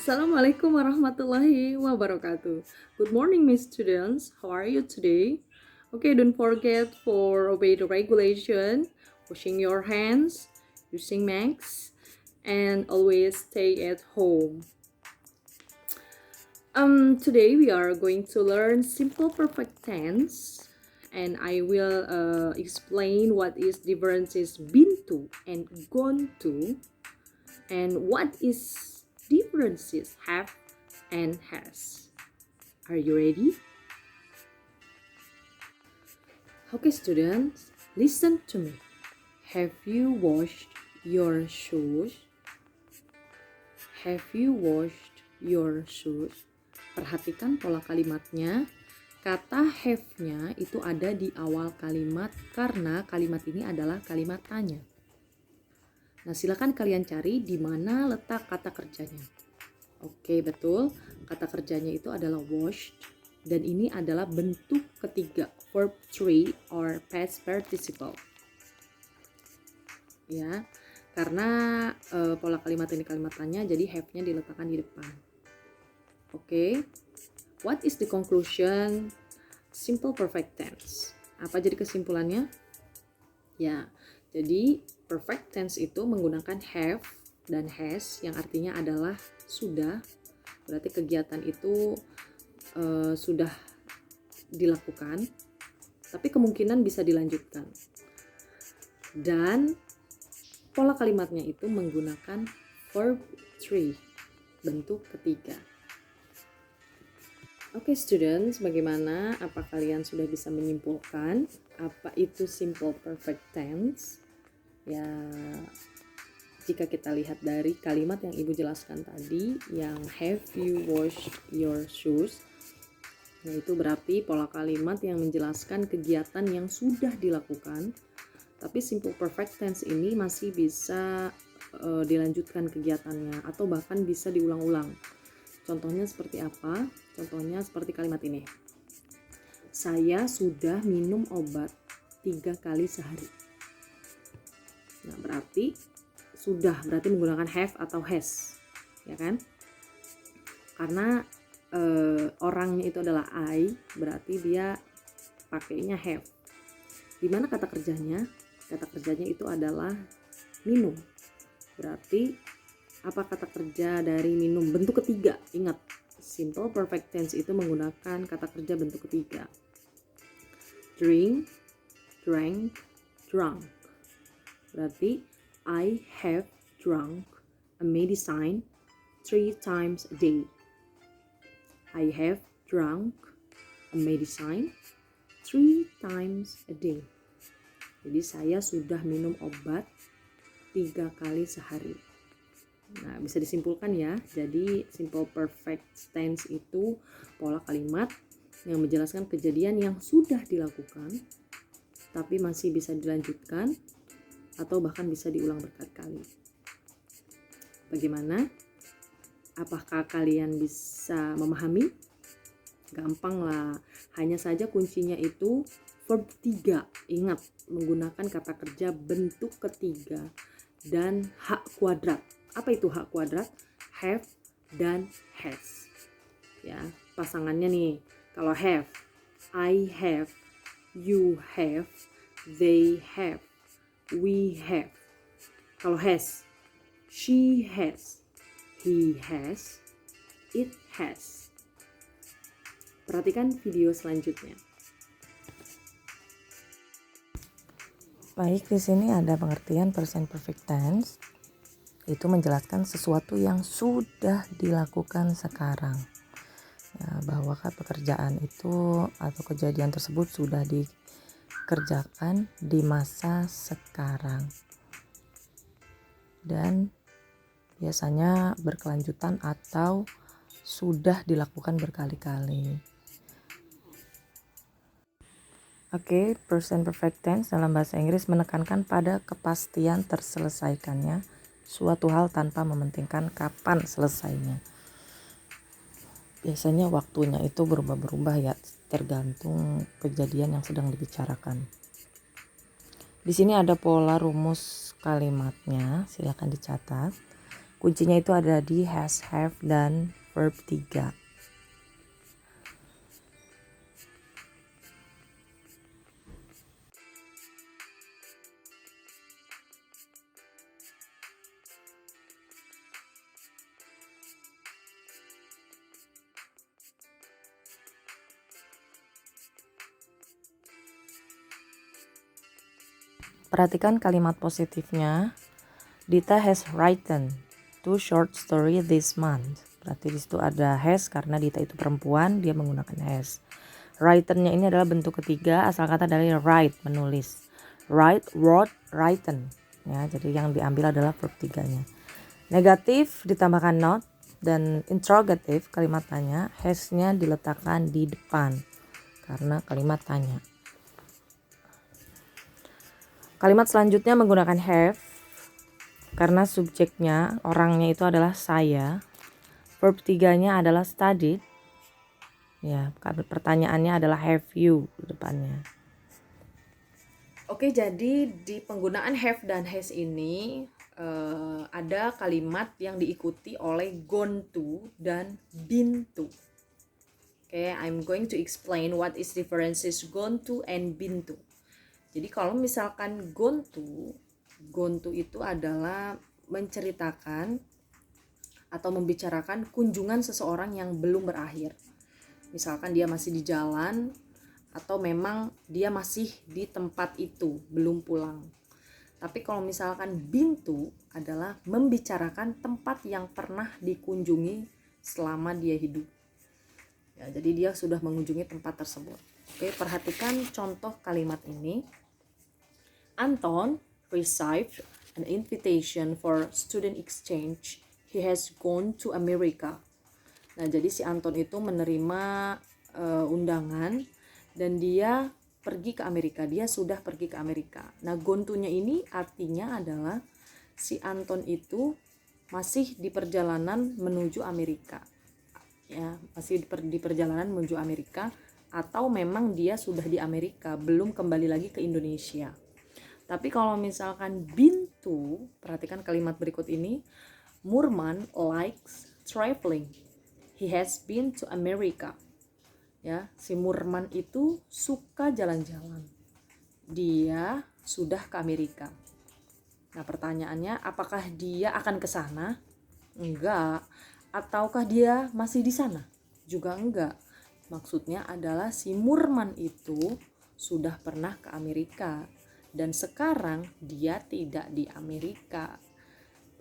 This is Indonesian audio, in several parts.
Assalamualaikum warahmatullahi wabarakatuh. Good morning, Miss students. How are you today? Okay, don't forget for obey the regulation, washing your hands, using masks, and always stay at home. Today we are going to learn simple perfect tense, and I will explain what is differences been to and gone to, and what is differences have and has. Are you ready? Okay, students, listen to me. Have you washed your shoes? Have you washed your shoes? Perhatikan pola kalimatnya. Kata have-nya itu ada di awal kalimat karena kalimat ini adalah kalimat tanya. Nah, silakan kalian cari di mana letak kata kerjanya. Oke, betul. Kata kerjanya itu adalah washed dan ini adalah bentuk ketiga, verb 3 or past participle. Ya, karena pola kalimat ini kalimat tanya, jadi have-nya diletakkan di depan. Oke. What is the conclusion simple perfect tense? Apa jadi kesimpulannya? Ya, jadi perfect tense itu menggunakan have dan has yang artinya adalah sudah. Berarti kegiatan itu sudah dilakukan, tapi kemungkinan bisa dilanjutkan. Dan pola kalimatnya itu menggunakan verb 3, bentuk ketiga. Oke, students, bagaimana? Apa kalian sudah bisa menyimpulkan apa itu simple perfect tense? Ya, jika kita lihat dari kalimat yang Ibu jelaskan tadi, yang have you washed your shoes, yaitu berarti pola kalimat yang menjelaskan kegiatan yang sudah dilakukan, tapi simple perfect tense ini masih bisa dilanjutkan kegiatannya atau bahkan bisa diulang-ulang. Contohnya seperti apa? Contohnya seperti kalimat ini. Saya sudah minum obat 3 kali sehari. Nah, berarti sudah berarti menggunakan have atau has, ya kan? Karena orangnya itu adalah I, berarti dia pakainya have. Di mana kata kerjanya? Kata kerjanya itu adalah minum. Berarti apa kata kerja dari minum? Bentuk ketiga. Ingat, simple perfect tense itu menggunakan kata kerja bentuk ketiga. Drink, drank, drunk. Berarti I have drunk a medicine 3 times a day. I have drunk a medicine 3 times a day. Jadi saya sudah minum obat 3 kali sehari. Nah, bisa disimpulkan ya. Jadi simple perfect tense itu pola kalimat yang menjelaskan kejadian yang sudah dilakukan tapi masih bisa dilanjutkan atau bahkan bisa diulang berkali-kali. Bagaimana? Apakah kalian bisa memahami? Gampang lah. Hanya saja kuncinya itu verb 3. Ingat, menggunakan kata kerja bentuk ketiga dan hak kuadrat. Apa itu hak kuadrat? Have dan has. Ya, pasangannya nih. Kalau have, I have, you have, they have, we have. Kalau has, she has, he has, it has. Perhatikan video selanjutnya. Baik, di sini ada pengertian present perfect tense. Itu menjelaskan sesuatu yang sudah dilakukan sekarang. Ya, bahwa pekerjaan itu atau kejadian tersebut sudah dikerjakan di masa sekarang. Dan biasanya berkelanjutan atau sudah dilakukan berkali-kali. Oke, present perfect tense dalam bahasa Inggris menekankan pada kepastian terselesaikannya suatu hal tanpa mementingkan kapan selesainya. Biasanya waktunya itu berubah-berubah ya, tergantung kejadian yang sedang dibicarakan. Di sini ada pola rumus kalimatnya, silakan dicatat. Kuncinya itu ada di has, have, dan verb 3. Perhatikan kalimat positifnya. Dita has written 2 short story this month. Berarti di situ ada has karena Dita itu perempuan, dia menggunakan has. Written-nya ini adalah bentuk ketiga, asal kata dari write, menulis. Write, wrote, written. Ya, jadi yang diambil adalah verb 3-nya. Negatif ditambahkan not, dan interrogative kalimat tanya, has-nya diletakkan di depan karena kalimat tanya. Kalimat selanjutnya menggunakan have karena subjeknya, orangnya itu adalah saya. Verb 3-nya adalah studied. Ya, pertanyaannya adalah have you di depannya. Oke, jadi di penggunaan have dan has ini ada kalimat yang diikuti oleh gone to dan been to. Oke, I'm going to explain what is differences gone to and been to. Jadi kalau misalkan gone to itu adalah menceritakan atau membicarakan kunjungan seseorang yang belum berakhir. Misalkan dia masih di jalan atau memang dia masih di tempat itu, belum pulang. Tapi kalau misalkan been to adalah membicarakan tempat yang pernah dikunjungi selama dia hidup. Ya, jadi dia sudah mengunjungi tempat tersebut. Oke, perhatikan contoh kalimat ini. Anton received an invitation for student exchange. He has gone to America. Nah, jadi si Anton itu menerima undangan dan dia pergi ke Amerika. Dia sudah pergi ke Amerika. Nah, gone to-nya ini artinya adalah si Anton itu masih di perjalanan menuju Amerika. Ya, masih di perjalanan menuju Amerika, atau memang dia sudah di Amerika, belum kembali lagi ke Indonesia. Tapi kalau misalkan been to, perhatikan kalimat berikut ini. Murman likes traveling. He has been to America. Ya, si Murman itu suka jalan-jalan. Dia sudah ke Amerika. Nah, pertanyaannya, apakah dia akan ke sana? Enggak. Ataukah dia masih di sana? Juga enggak. Maksudnya adalah si Murman itu sudah pernah ke Amerika dan sekarang dia tidak di Amerika.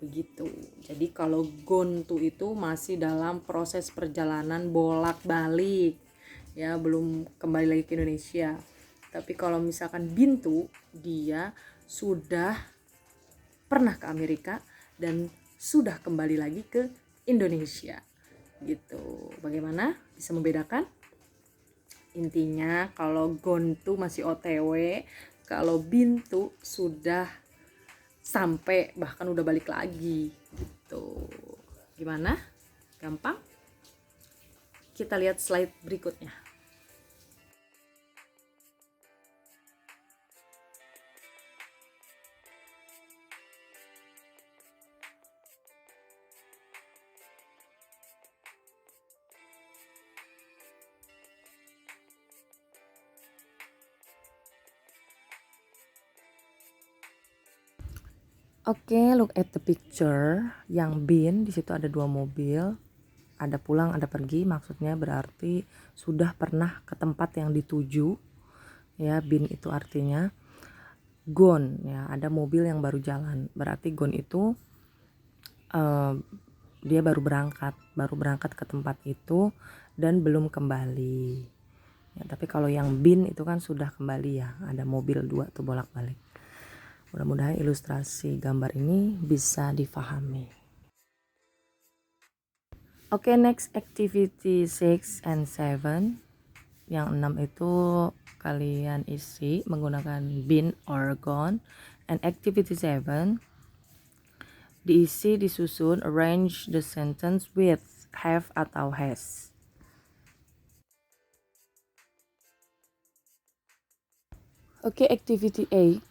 Begitu. Jadi kalau gone to itu masih dalam proses perjalanan bolak-balik. Ya, belum kembali lagi ke Indonesia. Tapi kalau misalkan been to, dia sudah pernah ke Amerika dan sudah kembali lagi ke Indonesia. Gitu. Bagaimana? Bisa membedakan? Intinya kalau gone to masih OTW, kalau been to sudah sampai bahkan udah balik lagi gitu. Gimana? Gampang? Kita lihat slide berikutnya. Oke, look at the picture. Yang been di situ ada 2 mobil, ada pulang, ada pergi. Maksudnya berarti sudah pernah ke tempat yang dituju. Ya, been itu artinya. Gone, ya, ada mobil yang baru jalan. Berarti gone itu dia baru berangkat ke tempat itu dan belum kembali. Ya, tapi kalau yang been itu kan sudah kembali ya. Ada mobil 2 tuh bolak-balik. Mudah-mudahan ilustrasi gambar ini bisa difahami. Oke, next activity 6 and 7. Yang 6 itu kalian isi menggunakan been or gone. And activity 7 diisi, disusun, arrange the sentence with have atau has. Oke, activity 8.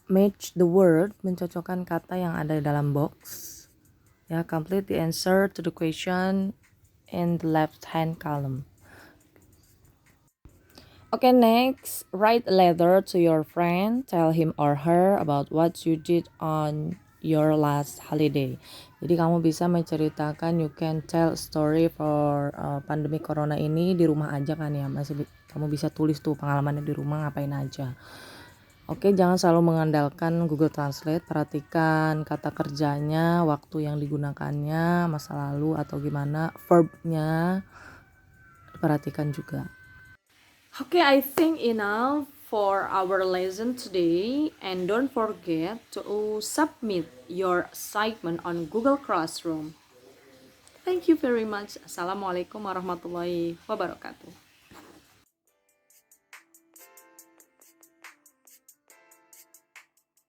Match the word, mencocokkan kata yang ada di dalam box. Ya, complete the answer to the question in the left hand column. Okay, next, write a letter to your friend. Tell him or her about what you did on your last holiday. Jadi kamu bisa menceritakan, you can tell a story for pandemi corona ini di rumah aja kan ya. Kamu bisa tulis tuh pengalamannya di rumah ngapain aja. Oke, jangan selalu mengandalkan Google Translate. Perhatikan kata kerjanya, waktu yang digunakannya, masa lalu atau gimana, verbnya perhatikan juga. Okay, I think enough for our lesson today, and don't forget to submit your assignment on Google Classroom. Thank you very much. Assalamualaikum warahmatullahi wabarakatuh.